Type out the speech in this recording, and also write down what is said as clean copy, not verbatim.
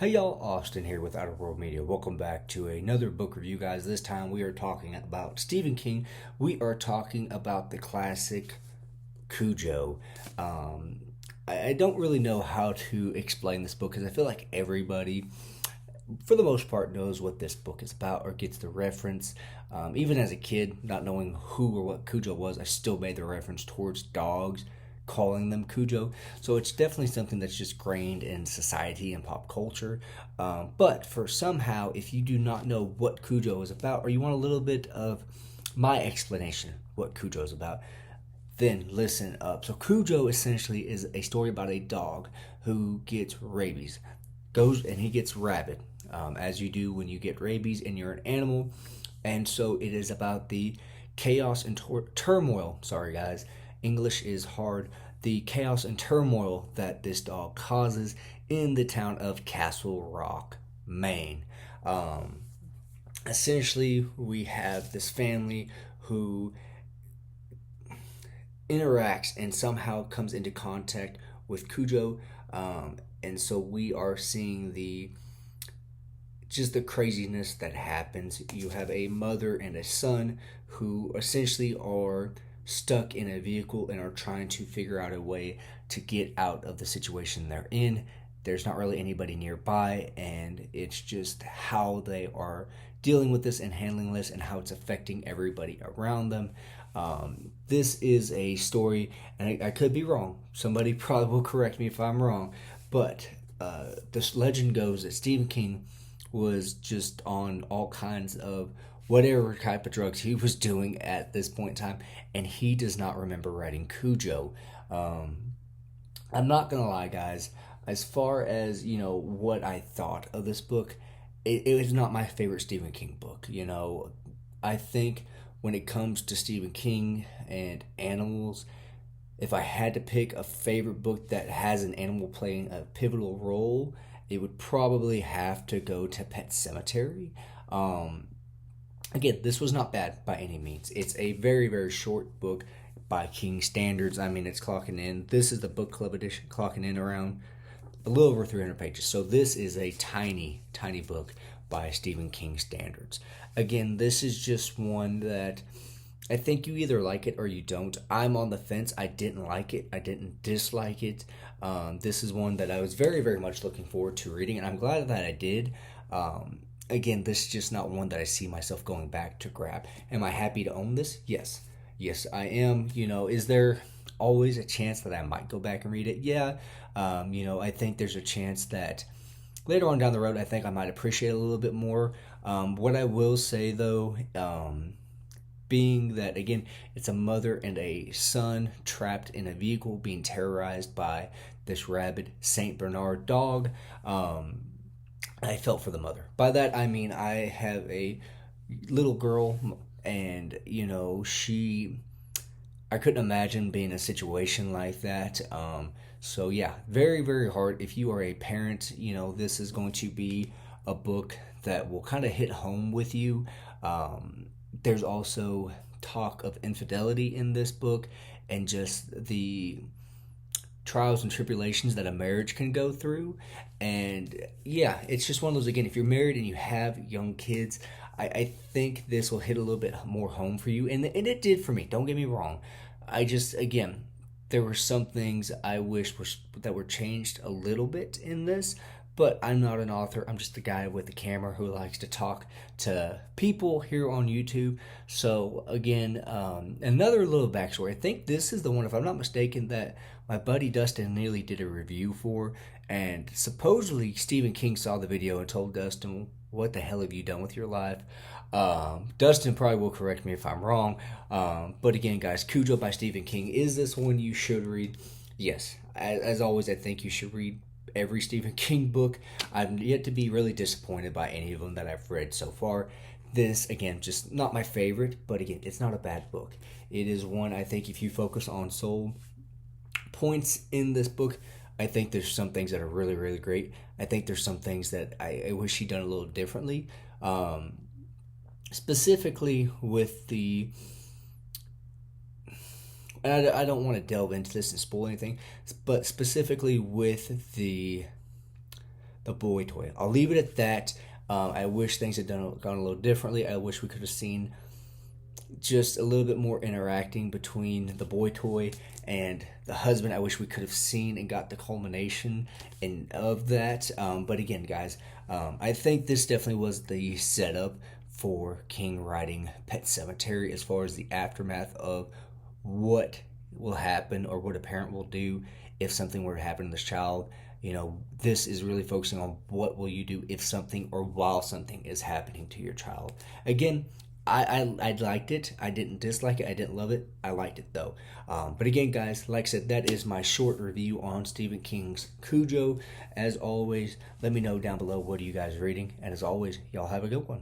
Hey y'all, Austin here with Outer World Media. Welcome back to another book review, guys. This time we are talking about Stephen King. We are talking about the classic Cujo. Um, I don't really know how to explain this book because I feel like everybody, for the most part, knows what this book is about or gets the reference. Even as a kid, not knowing who or what Cujo was, I still made the reference towards dogs, calling them Cujo. So it's definitely something that's just grained in society and pop culture. But for somehow, if you do not know what Cujo is about, or you want a little bit of my explanation what Cujo is about, then listen up. So Cujo essentially is a story about a dog who gets rabies, goes and he gets rabid, as you do when you get rabies and you're an animal. And so it is about the chaos and turmoil. Sorry, guys, English is hard. The chaos and turmoil that this dog causes in the town of Castle Rock, Maine. Um, Essentially, we have this family who interacts and somehow comes into contact with Cujo. And so we are seeing the just the craziness that happens. You have a mother and a son who essentially are stuck in a vehicle and are trying to figure out a way to get out of the situation they're in. There's not really anybody nearby, and it's just how they are dealing with this and handling this and how it's affecting everybody around them. This is a story, and I could be wrong. Somebody probably will correct me if I'm wrong, but this legend goes that Stephen King was just on all kinds of whatever type of drugs he was doing at this point in time, and he does not remember writing Cujo. Um, I'm not gonna lie, guys. As far as what I thought of this book, it was not my favorite Stephen King book. I think when it comes to Stephen King and animals, if I had to pick a favorite book that has an animal playing a pivotal role, it would probably have to go to Pet Cemetery. Um, Again, this was not bad by any means. It's a very, very short book by King standards. I mean, it's clocking in. This is the book club edition, clocking in around a little over 300 pages. So this is a tiny, tiny book by Stephen King standards. Again, this is just one that I think you either like it or you don't. I'm on the fence. I didn't like it. I didn't dislike it. This is one that I was very, very much looking forward to reading, and I'm glad that I did. Again, this is just not one that I see myself going back to grab. Am I happy to own this? Yes. Yes, I am. Is there always a chance that I might go back and read it? Yeah. I think there's a chance that later on down the road, I think I might appreciate it a little bit more. What I will say, though, being that, again, it's a mother and a son trapped in a vehicle being terrorized by this rabid Saint Bernard dog. I felt for the mother. By that I mean I have a little girl, and I couldn't imagine being in a situation like that. So yeah, very, very hard. If you are a parent, this is going to be a book that will kind of hit home with you. There's also talk of infidelity in this book, and just the trials and tribulations that a marriage can go through. And yeah, it's just one of those, again, if you're married and you have young kids, I think this will hit a little bit more home for you. And it did for me. Don't get me wrong. I just, again, there were some things I wish that were changed a little bit in this, but I'm not an author. I'm just a guy with a camera who likes to talk to people here on YouTube. So again, another little backstory. I think this is the one, if I'm not mistaken, that my buddy Dustin Neely did a review for, and supposedly Stephen King saw the video and told Dustin, "What the hell have you done with your life?" Dustin probably will correct me if I'm wrong. But again, guys, Cujo by Stephen King. Is this one you should read? Yes. As always, I think you should read every Stephen King book. I've yet to be really disappointed by any of them that I've read so far. This, again, just not my favorite, but again, it's not a bad book. It is one, I think, if you focus on soul points in this book, I think there's some things that are really, really great. I think there's some things that I wish he'd done a little differently. Specifically with the, and I don't want to delve into this and spoil anything, but specifically with the the boy toy. I'll leave it at that. I wish things had gone a little differently. I wish we could have seen just a little bit more interacting between the boy toy and the husband. I wish we could have seen and got the culmination of that. But again, guys, I think this definitely was the setup for King writing Pet Cemetery as far as the aftermath of what will happen or what a parent will do if something were to happen to this child. This is really focusing on what will you do if something or while something is happening to your child. Again, I liked it. I didn't dislike it. I didn't love it. I liked it though. But again, guys, like I said, that is my short review on Stephen King's Cujo. As always, let me know down below what are you guys reading. And as always, y'all have a good one.